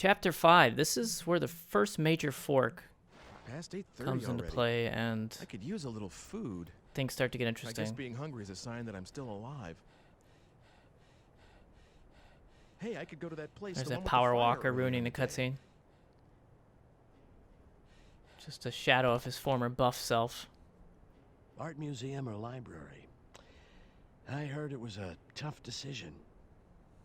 Chapter 5. This is where the first major fork Past 8:30 comes into already. play and I could use a little food. things start to get I guess interesting. being hungry is a sign that I'm still alive. Hey, I could go to that place. There's the one that with the power fire walker earlier ruining in the day. cutscene. Just a shadow of his former buff self. Art museum or library? I heard it was a tough decision.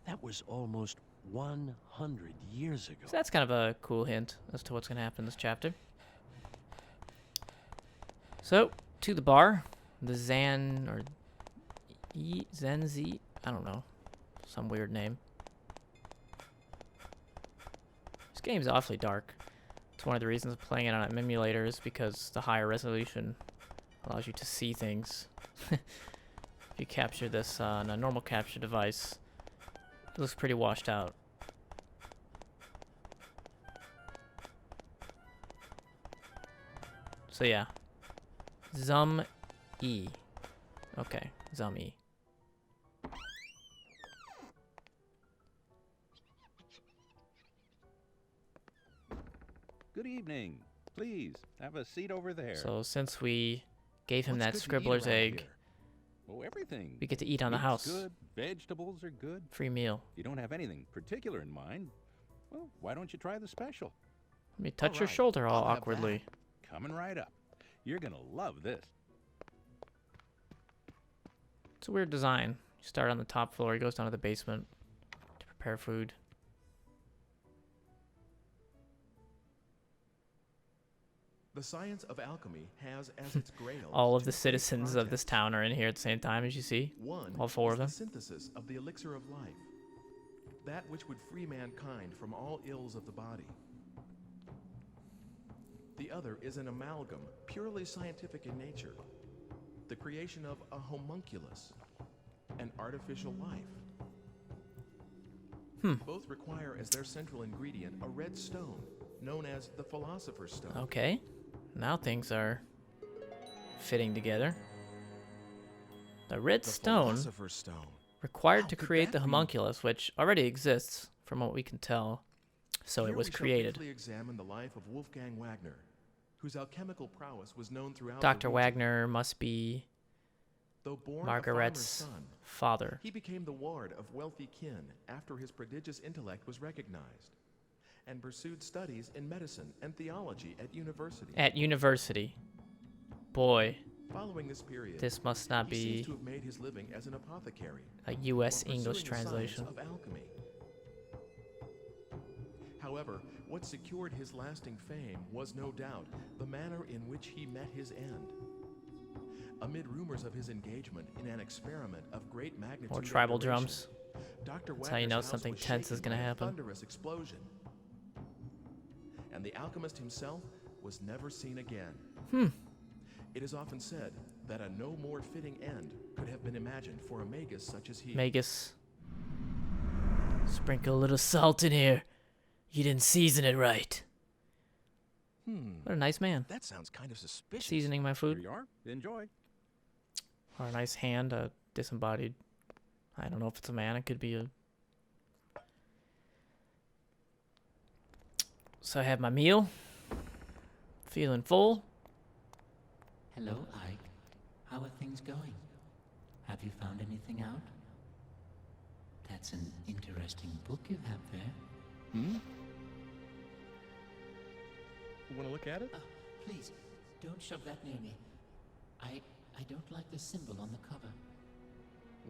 That was almost 100 years ago. So that's kind of a cool hint as to what's going to happen in this chapter. So, to the bar. The Zenzi, I don't know. Some weird name. This game's awfully dark. It's one of the reasons of playing it on an emulator is because the higher resolution allows you to see things. If you capture this on a normal capture device, it looks pretty washed out. So yeah. Zum-E. Okay, Zum-E. Good evening. Please, have a seat over there. So since we gave him What's that good to eat scribbler's around egg, here? Oh, everything. we get to eat on the Meat's house. good. Vegetables are good. Free meal. If you don't have anything particular in mind, well, why don't you try the special? Let me touch your Alright, shoulder all I'll have awkwardly. Coming right up. You're gonna love this. It's a weird design. You start on the top floor, he goes down to the basement to prepare food. The science of alchemy has as its grail All of two the great citizens of this projects. town are in here at the same time, as you see. One all four is of them. the synthesis of the elixir of life, that which would free mankind from all ills of the body. The other is an amalgam, purely scientific in nature, the creation of a homunculus, an artificial life. Both require as their central ingredient a red stone, known as the Philosopher's Stone. Okay. Now things are fitting together. The red The stone Philosopher's Stone. required How to could create that the be? homunculus, which already exists from what we can tell. So Here it was we shall created. briefly examine the life of Wolfgang Wagner, whose alchemical prowess was known throughout Dr. the region. Wagner must be Though born Margaret's a farmer's son, father. he became the ward of wealthy kin after his prodigious intellect was recognized, and pursued studies in medicine and theology at university. At university. Boy, Following this period, this must not he seems be to have made his living as an apothecary, a U.S. while English pursuing the science translation. of alchemy. However, what secured his lasting fame was no doubt the manner in which he met his end. Amid rumors of his engagement in an experiment of great magnitude More and tribal duration, drums. Dr. That's how you know Wagner's house something was tense is shaken gonna by a happen. thunderous explosion, and the alchemist himself was never seen again. It is often said that a no more fitting end could have been imagined for a magus such as he. Magus. Sprinkle a little salt in here. You didn't season it right. What a nice man. That sounds kind of suspicious. Seasoning my Here food. you are. Enjoy. Or a nice hand, a disembodied. I don't know if it's a man, it could be a. So I have my meal. Feeling full. Hello, Ike. How are things going? Have you found anything out? That's an interesting book you have there. You want to look at it? Please, don't shove that near me. I don't like the symbol on the cover.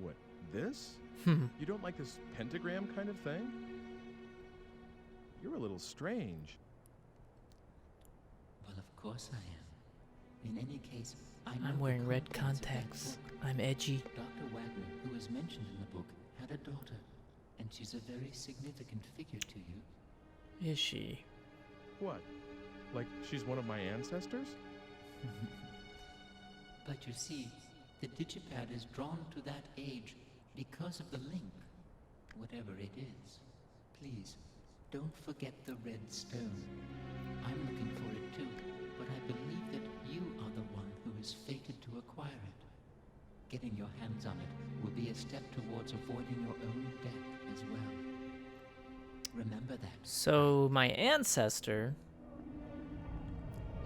What, this? You don't like this pentagram kind of thing? You're a little strange. Well, of course I am. In any case, I know I'm the wearing red contents of that contacts. book. I'm edgy. Dr. Wagner, who is mentioned in the book, had a daughter, and she's a very significant figure to you. Is she? What? Like she's one of my ancestors? But you see, the digipad is drawn to that age because of the link, whatever it is. Please, don't forget the red stone. I'm looking for it too, but I believe that you are the one who is fated to acquire it. Getting your hands on it will be a step towards avoiding your own death as well. Remember that. So my ancestor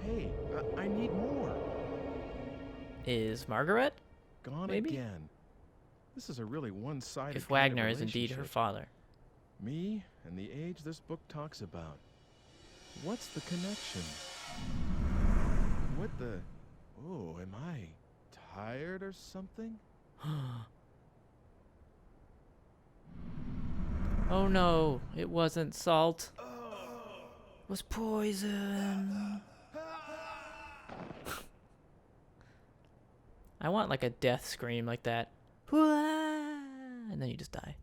Hey, I need more. is Margaret, Gone maybe? again. This is a really one-sided If kind of Wagner is indeed her relationship. father. Me and the age this book talks about. What's the connection? What the... Oh, am I tired or something? Oh no, it wasn't salt. It was poison. I want like a death scream like that. And then you just die.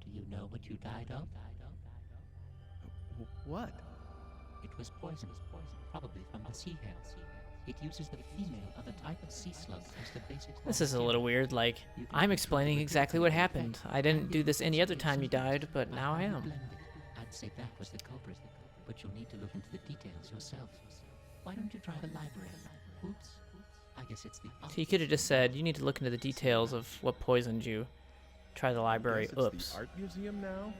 Do you know what you died of? What? It was poison, probably from the sea hare. It uses the female of a type of sea slug as the basic. This is a little weird, like, I'm explaining exactly what happened. I didn't do this any other time you died, but now I am. I'd say that was the culprit, but you'll need to look into the details yourself. Why don't you try the library? Oops. I guess it's the So you could have just said, you need to look into the details of what poisoned you. Try the library. Guess it's Oops. the art museum now?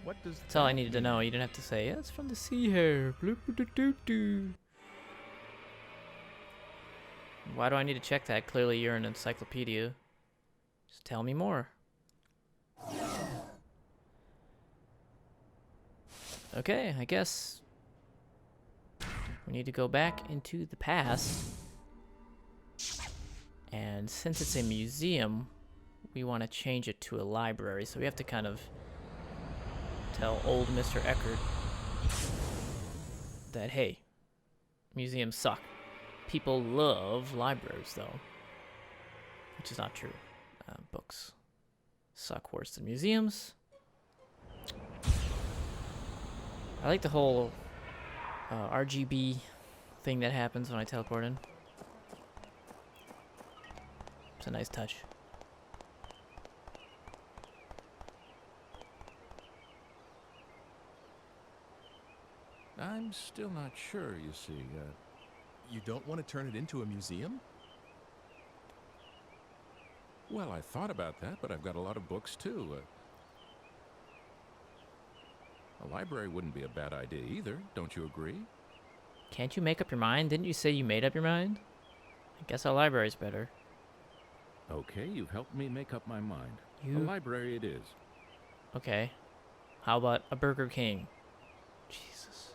What does That's all I that needed to mean? know. You didn't have to say, yeah, it's from the sea hare. Bloop, bloop, doop, doop. Why do I need to check that? Clearly you're an encyclopedia. Just tell me more. Okay, I guess we need to go back into the past. And since it's a museum, we want to change it to a library. So we have to kind of tell old Mr. Eckert that, hey, museums suck. People love libraries, though. Which is not true. Books suck worse than museums. I like the whole RGB thing that happens when I teleport in. It's a nice touch. I'm still not sure, you see. You don't want to turn it into a museum? Well, I thought about that, but I've got a lot of books, too. A library wouldn't be a bad idea either, don't you agree? Can't you make up your mind? Didn't you say you made up your mind? I guess a library's better. Okay, you've helped me make up my mind. A You... library it is. Okay. How about a Burger King? Jesus.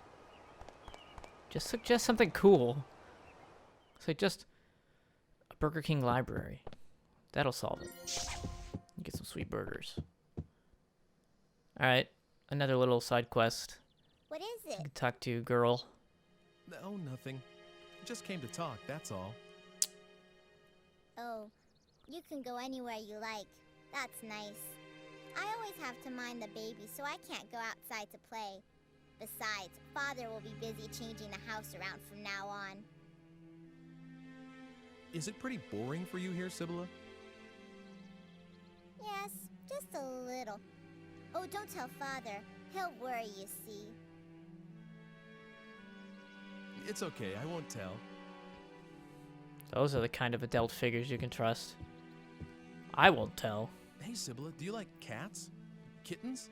Just suggest something cool. Say just a Burger King library. That'll solve it. You get some sweet burgers. Alright. Another little side quest. What is You it? can talk to girl. No, nothing. Just came to talk, that's all. Oh, you can go anywhere you like. That's nice. I always have to mind the baby, so I can't go outside to play. Besides, Father will be busy changing the house around from now on. Is it pretty boring for you here, Sibylla? Yes, just a little. Oh, don't tell Father. He'll worry, you see. It's okay, I won't tell. Those are the kind of adult figures you can trust. I won't tell. Hey, Sibylla, do you like cats? Kittens?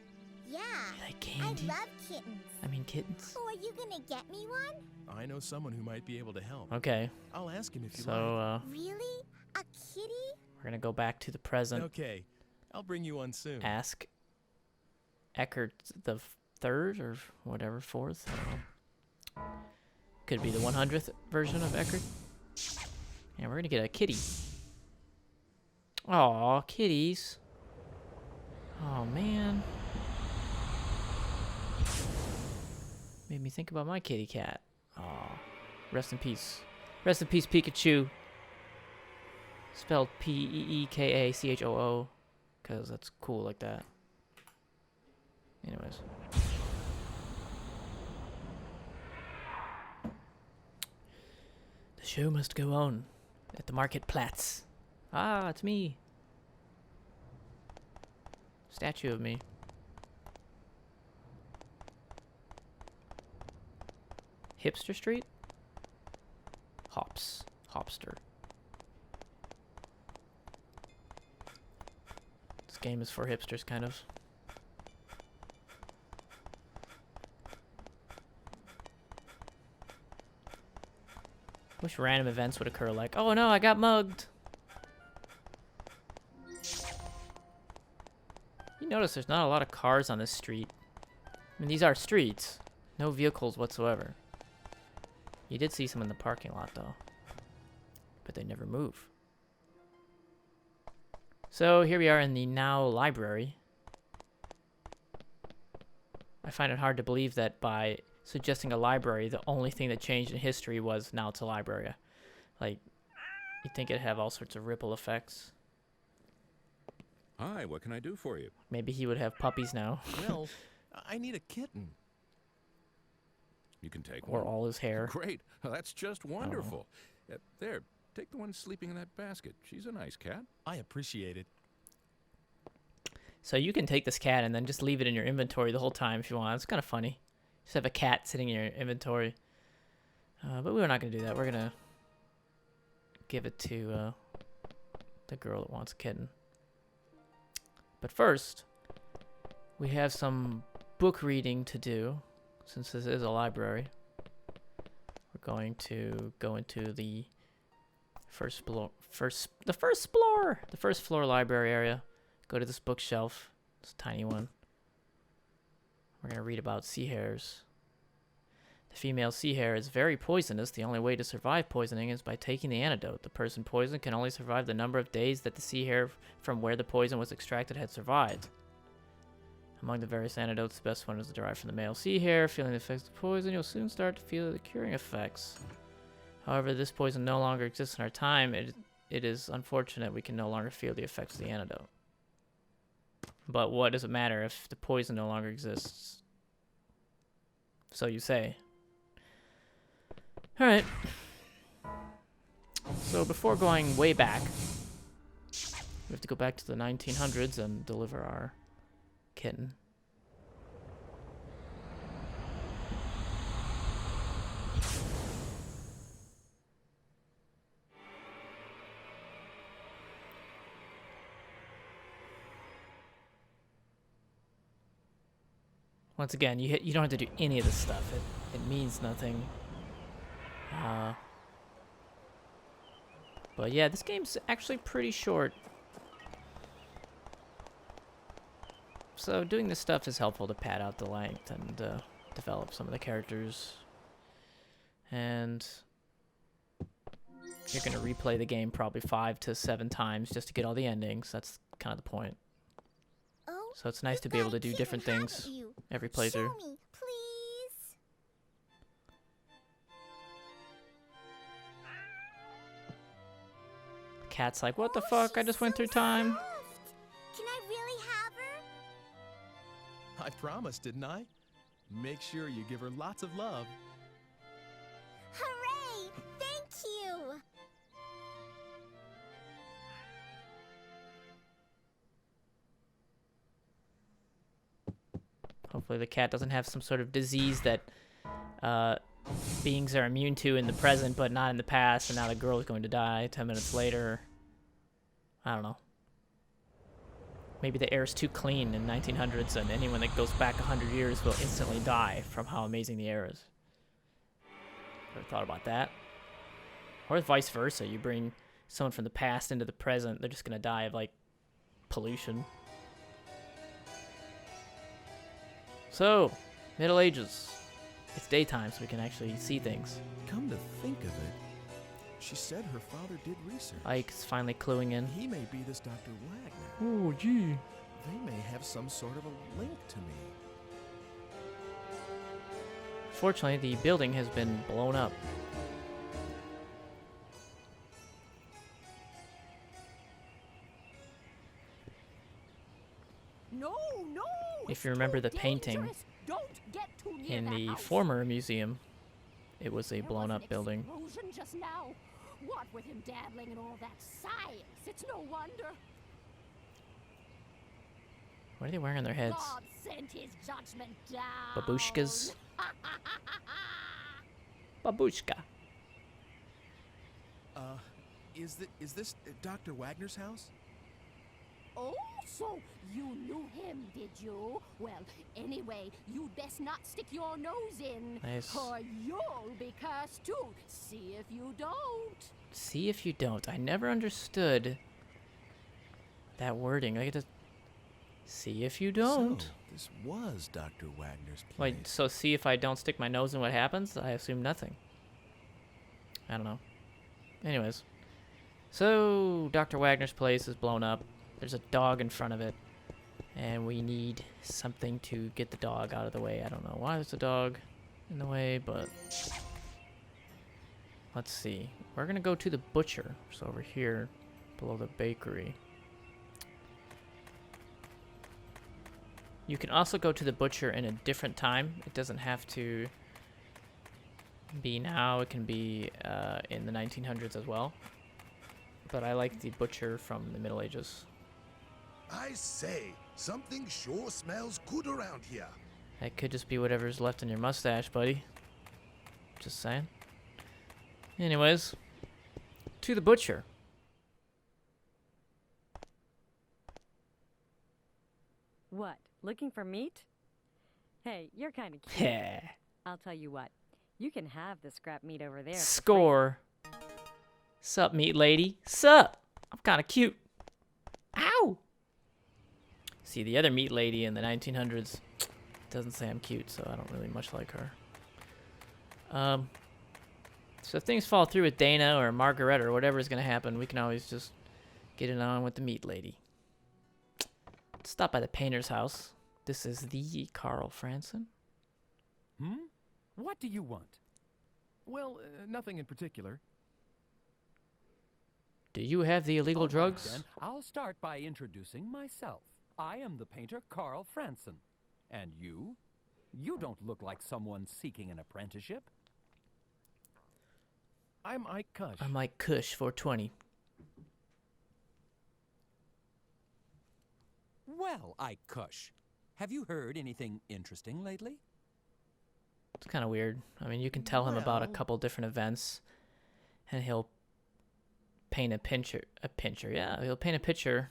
Yeah, You like I candy? love kittens. I mean kittens. Oh, are you gonna get me one? I know someone who might be able to help. Okay. I'll ask him if you So, Really? A kitty? we're gonna go back to the like. present. Okay, I'll bring you one soon. Ask Eckert the third or whatever, fourth. I don't know. Could be the 100th version of Eckert. And we're gonna get a kitty. Aw, kitties. Oh man. Made me think about my kitty cat. Aw. Rest in peace. Rest in peace, Pikachu. Spelled Peekachoo. Because that's cool like that. Anyways. The show must go on at the marketplace. Ah, it's me. Statue of me. Hipster Street? Hops. Hopster. game is for hipsters, kind of. Wish random events would occur like, oh no, I got mugged. You notice there's not a lot of cars on this street. I mean, these are streets. No vehicles whatsoever. You did see some in the parking lot, though. But they never move. So here we are in the now library. I find it hard to believe that by suggesting a library, the only thing that changed in history was now it's a library. Like, you'd think it'd have all sorts of ripple effects. Hi, what can I do for you? Maybe he would have puppies now. Well, I need a kitten. You can take Or one. all his hair. Great. Well, that's just wonderful. There, take the one sleeping in that basket. She's a nice cat. I appreciate it. So you can take this cat and then just leave it in your inventory the whole time if you want. It's kind of funny. Just have a cat sitting in your inventory. But we're not going to do that. We're going to give it to the girl that wants a kitten. But first, we have some book reading to do, since this is a library. We're going to go into the first floor library area. Go to this bookshelf. It's a tiny one. We're going to read about sea hares. The female sea hare is very poisonous. The only way to survive poisoning is by taking the antidote. The person poisoned can only survive the number of days that the sea hare from where the poison was extracted had survived. Among the various antidotes, the best one is derived from the male sea hare. Feeling the effects of poison, you'll soon start to feel the curing effects. However, this poison no longer exists in our time. It is unfortunate we can no longer feel the effects of the antidote. But what does it matter if the poison no longer exists? So you say. Alright. So before going way back, we have to go back to the 1900s and deliver our kitten. Once again, you don't have to do any of this stuff. It means nothing. But yeah, this game's actually pretty short. So doing this stuff is helpful to pad out the length and develop some of the characters. And you're going to replay the game probably 5 to 7 times just to get all the endings. That's kind of the point. Oh, So it's nice to be able to do different things every playthrough. Show me, please. Cat's like, what the Oh, fuck? I she's just went so through time. soft. Can I really have her? I promised, didn't I? Make sure you give her lots of love. Hooray! Thank you. Hopefully the cat doesn't have some sort of disease that beings are immune to in the present, but not in the past, and now the girl is going to die 10 minutes later. I don't know. Maybe the air is too clean in 1900s, and anyone that goes back 100 years will instantly die from how amazing the air is. Ever thought about that? Or vice versa. You bring someone from the past into the present, they're just going to die of, like, pollution. So, Middle Ages. It's daytime, so we can actually see things. Come to think of it, she said her father did research. Ike's finally cluing in. He may be this Dr. Wagner. Oh, gee. They may have some sort of a link to me. Fortunately, the building has been blown up. No, no. If you remember the painting Don't get too near in that the house. former museum, it was a There blown was up an building. explosion just now. What with him dabbling in all that science? It's no wonder. What are they wearing on their heads? God sent his judgment down. Babushkas? Babushka. Is this Dr. Wagner's house? Oh, so you knew him, did you? Well, anyway, you'd best not stick your nose in. Nice. Or you'll be cursed too. See if you don't. See if you don't. I never understood that wording. I get to see if you don't. So, this was Dr. Wagner's place. Wait, so see if I don't stick my nose in what happens? I assume nothing. I don't know. Anyways. So, Dr. Wagner's place is blown up. There's a dog in front of it. And we need something to get the dog out of the way. I don't know why there's a dog in the way, but... Let's see. We're gonna go to the butcher. So over here, below the bakery. You can also go to the butcher in a different time. It doesn't have to be now. It can be in the 1900s as well. But I like the butcher from the Middle Ages. I say, something sure smells good around here. That could just be whatever's left in your mustache, buddy. Just saying. Anyways, to the butcher. What? Looking for meat? Hey, you're kind of cute. Yeah. I'll tell you what. You can have the scrap meat over there. for free. Score. Sup, meat lady? Sup? I'm kind of cute. Ow! See, the other meat lady in the 1900s doesn't say I'm cute, so I don't really much like her. So if things fall through with Dana or Margaret or whatever is going to happen, we can always just get it on with the meat lady. Let's stop by the painter's house. This is the Carl Franson. What do you want? Well, nothing in particular. Do you have the illegal All right, drugs? then, I'll start by introducing myself. I am the painter Carl Franson. And you? You don't look like someone seeking an apprenticeship. I'm Ike Kush. I'm like Kush 420. Well, Ike Kush, have you heard anything interesting lately? It's kind of weird. I mean, you can tell him about a Well- couple different events, and he'll paint a picture. Yeah, he'll paint a picture,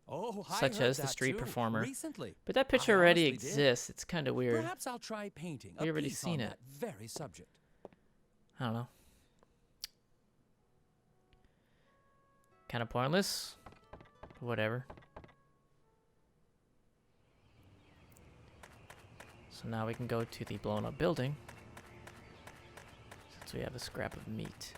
Oh, I such heard as the that street too, performer. recently. But that picture I already honestly did. exists. It's kind of weird. Perhaps I'll try painting We a already piece seen on it. that very subject. I don't know. Kind of pointless. Whatever. So now we can go to the blown up building, since we have a scrap of meat.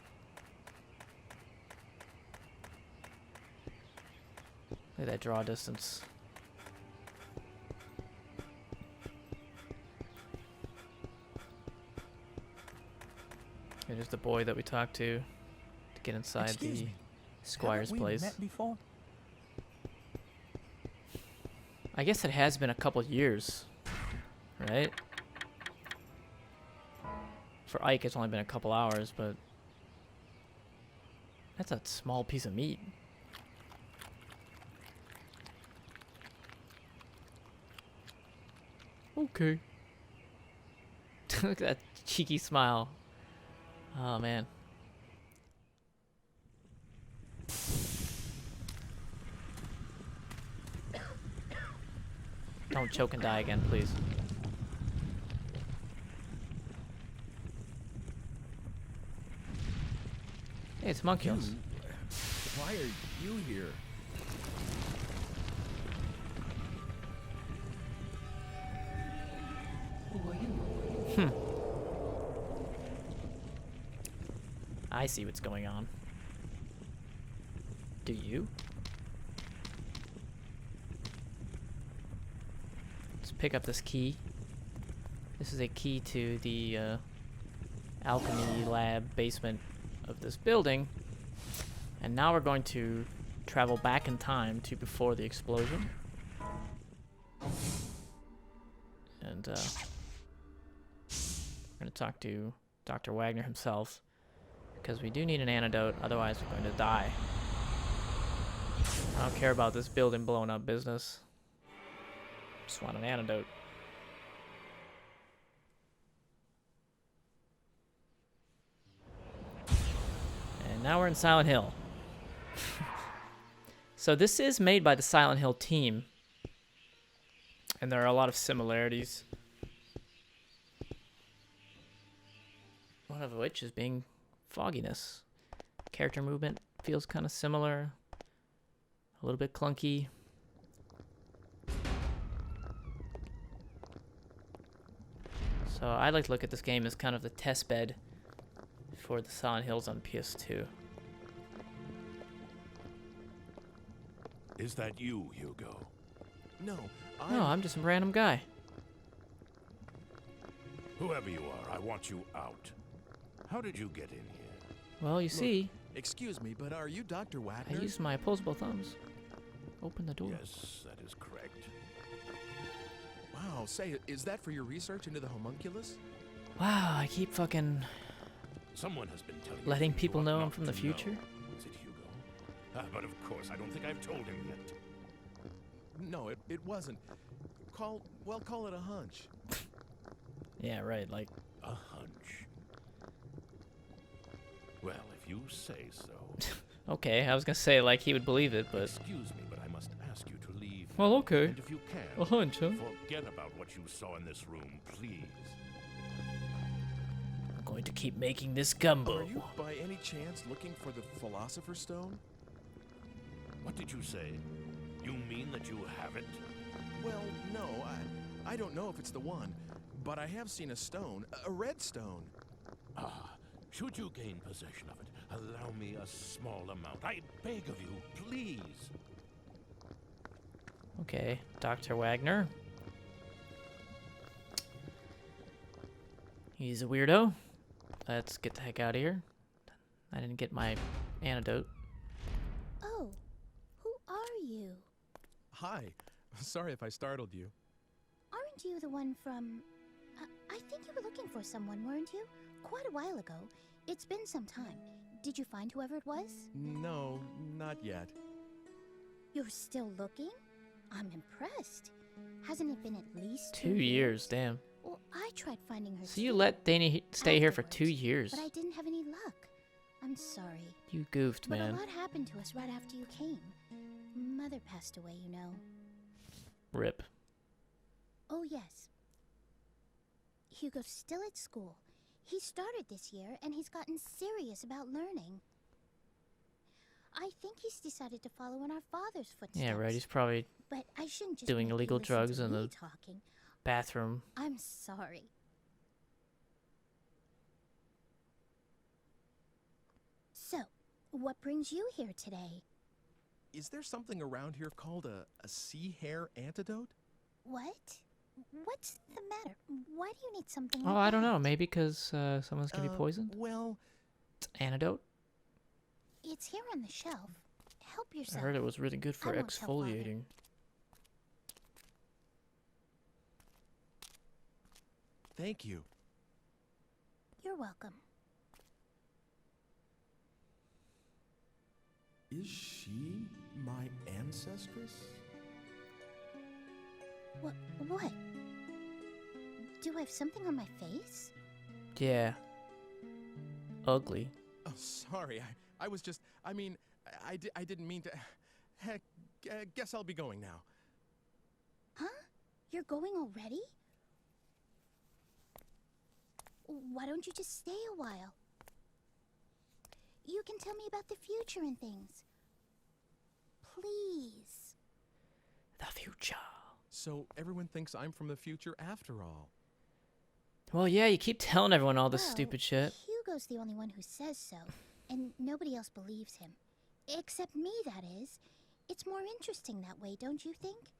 Look at that draw distance. There's the boy that we talked to get inside Excuse the me, squire's haven't we place. met before? I guess it has been a couple years, right? For Ike, it's only been a couple hours, but that's a small piece of meat. Okay. Look at that cheeky smile. Oh, man. Don't choke and die again, please. Hey, it's monkeys. Why are you here? Who are you? I see what's going on. Do you? Let's pick up this key. This is a key to the alchemy lab basement of this building. And now we're going to travel back in time to before the explosion. And we're going to talk to Dr. Wagner himself, because we do need an antidote, otherwise we're going to die. I don't care about this building blowing up business. Just want an antidote. And now we're in Silent Hill. So this is made by the Silent Hill team. And there are a lot of similarities. One of which is being fogginess. Character movement feels kind of similar. A little bit clunky. So I like to look at this game as kind of the test bed for the Silent Hills on PS2. Is that you, Hugo? No, No, I'm just a random guy. Whoever you are, I want you out. How did you get in here? Well, you see, Excuse me, but are you Dr. I Wagner? used my opposable thumbs. Open the door. Yes, that is correct. Wow, say, is that for your research into the homunculus? Wow, I keep fucking Someone has been telling letting you people what know I'm not from the to future. know. Is it Hugo? But of course, I don't think I've told him yet. No, it wasn't. Call it a hunch. Yeah, right, like... A hunch. Well, if you say so. Okay, I was gonna say, like, he would believe it, but... Excuse me, but I must ask you to leave. Well, okay. And if you can, A hunch, huh? forget about what you saw in this room, please. I'm going to keep making this gumbo. Are you, by any chance, looking for the Philosopher's Stone? What did you say? You mean that you have it? Well, no, I don't know if it's the one, but I have seen a stone, a red stone. Ah, should you gain possession of it, allow me a small amount. I beg of you, please. Okay, Dr. Wagner. He's a weirdo. Let's get the heck out of here. I didn't get my antidote. Oh, who are you? Hi. Sorry if I startled you. Aren't you the one from... I think you were looking for someone, weren't you? Quite a while ago. It's been some time. Did you find whoever it was? No, not yet. You're still looking? I'm impressed. Hasn't it been at least 2 years, damn. Well, I tried finding her So you too, let Danny stay here for afterwards, 2 years. But I didn't have any luck. I'm sorry. You goofed, But man. a lot happened to us right after you came. Mother passed away, you know. Rip. Oh, yes. Hugo's still at school. He started this year, and he's gotten serious about learning. I think he's decided to follow in our father's footsteps. Yeah, right. He's probably But I shouldn't just doing make you illegal listen drugs to in me the talking. bathroom. I'm sorry. So, what brings you here today? Is there something around here called a sea hare antidote? What? What's the matter? Why do you need something Oh, like I don't that? know. Maybe because someone's gonna be poisoned? Well... Antidote? It's here on the shelf. Help I yourself. heard it was really good for I won't tell Father. exfoliating. Thank you. You're welcome. Is she my ancestress? What? Do I have something on my face? Yeah. Ugly. Oh, sorry. I was just... I mean, I didn't mean to... Heck, guess I'll be going now. Huh? You're going already? Why don't you just stay a while? You can tell me about the future and things. Please. The future. So everyone thinks I'm from the future after all. Well, yeah, you keep telling everyone all this Well, stupid shit. Hugo's the only one who says so, and nobody else believes him. Except me, that is. It's more interesting that way, don't you think?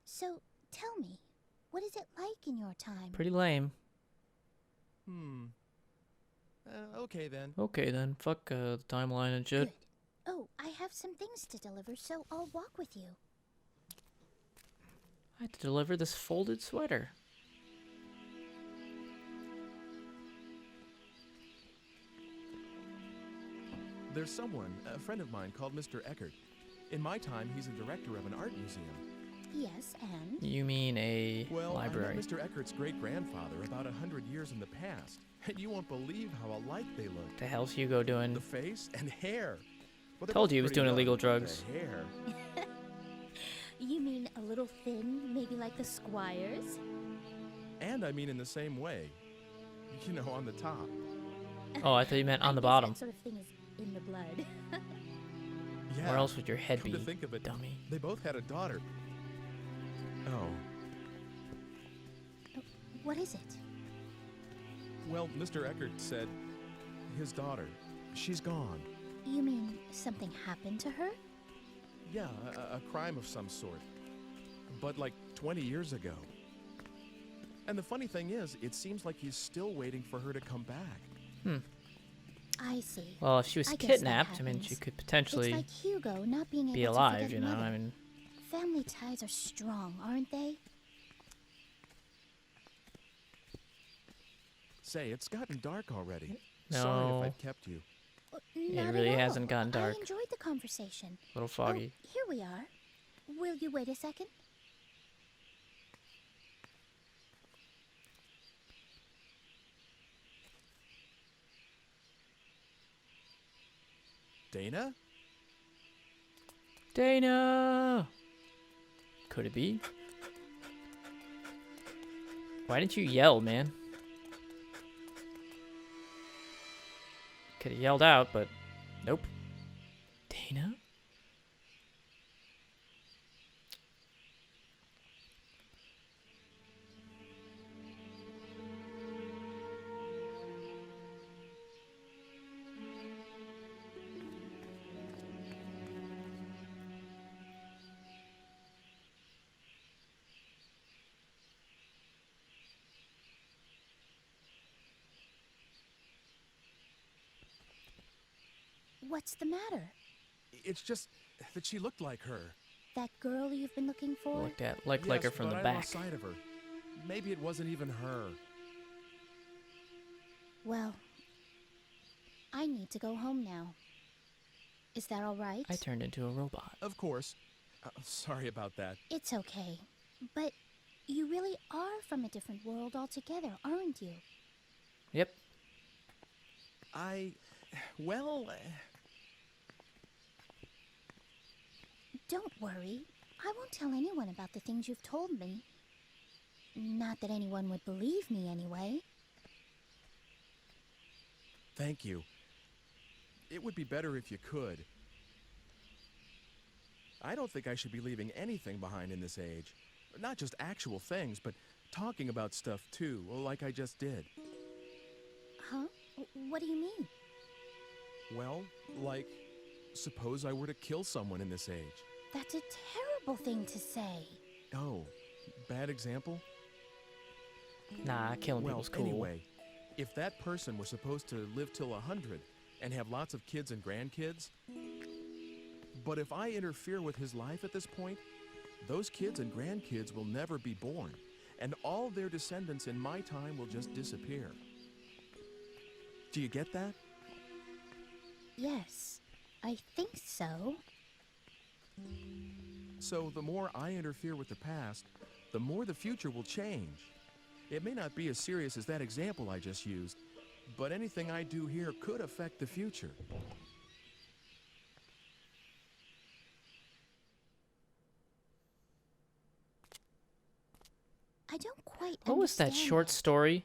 So, tell me, what is it like in your time? Pretty lame. Okay then. Okay then, fuck the timeline and shit. Good. Oh, I have some things to deliver, so I'll walk with you. I had to deliver this folded sweater. There's someone, a friend of mine, called Mr. Eckert. In my time, he's the director of an art museum. Yes, and? You mean a library? I met Mr. Eckert's great-grandfather about 100 years in the past, and you won't believe how alike they look. The hell's Hugo doing? The face and hair. Well, they're Told both you he was pretty doing young. illegal The drugs. hair. You mean a little thin, maybe like the Squires? And I mean in the same way. You know, on the top. Oh, I thought you meant on I the guess bottom. That sort of thing is in the blood. Yeah. Where else would your head Come be, to think of it, dummy? they both had a daughter. Oh. What is it? Well, Mr. Eckert said his daughter, she's gone. You mean something happened to her? Yeah, a crime of some sort. But like 20 years ago. And the funny thing is, it seems like he's still waiting for her to come back. I see. Well, if she was I guess that kidnapped, I mean, happens. she could potentially It's like Hugo not being able be to alive, forget you know? mother. I mean, Family ties are strong, aren't they? Say, it's gotten dark already. No. Sorry if I've kept you. Not really at all. hasn't gotten dark. I enjoyed the conversation. a little foggy. Oh, here we are. Will you wait a second? Dana? Dana! Could it be? Why didn't you yell, man? Could have yelled out, but nope. Dana? What's the matter? It's just that she looked like her. That girl you've been looking for? Looked at like her from but the I back. lost sight of her. Maybe it wasn't even her. Well, I need to go home now. Is that all right? I turned into a robot. Of course. Sorry about that. It's okay. But you really are from a different world altogether, aren't you? Yep. Well... Don't worry. I won't tell anyone about the things you've told me. Not that anyone would believe me anyway. Thank you. It would be better if you could. I don't think I should be leaving anything behind in this age. Not just actual things, but talking about stuff too, like I just did. Huh? What do you mean? Well, like, suppose I were to kill someone in this age. That's a terrible thing to say. Oh, bad example? Nah, killing Well, people's cool. anyway, if that person were supposed to live till 100 and have lots of kids and grandkids, but if I interfere with his life at this point, those kids and grandkids will never be born, and all their descendants in my time will just disappear. Do you get that? Yes, I think so. So the more I interfere with the past, the more the future will change. It may not be as serious as that example I just used, but anything I do here could affect the future. I don't quite What was that understand short that. story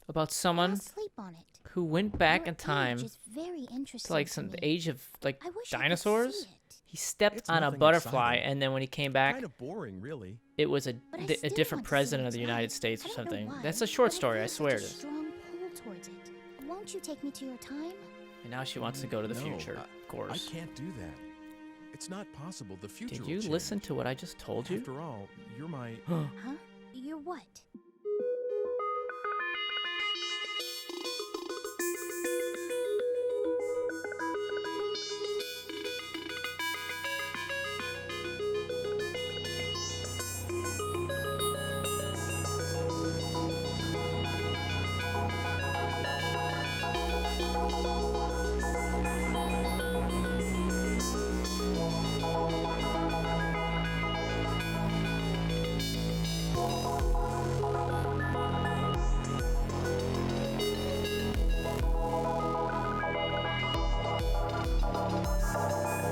about someone I'll sleep on it. who went back Your in time age is very interesting to like to me. the age of like I wish I could dinosaurs? see it. He stepped It's on a nothing butterfly, exciting. and then when he came back, Kind of boring, really. it was a But I a still different want to see president it of the tonight. United States or I don't know something. why, That's a short but I story, I feel swear it such a is. strong pull towards it. Won't you take me to your time? And now she wants to go to the No, future, of I course. can't do that. It's not possible. The future Did will you change. listen to what I just told you? After all, you're my... Huh? You're what?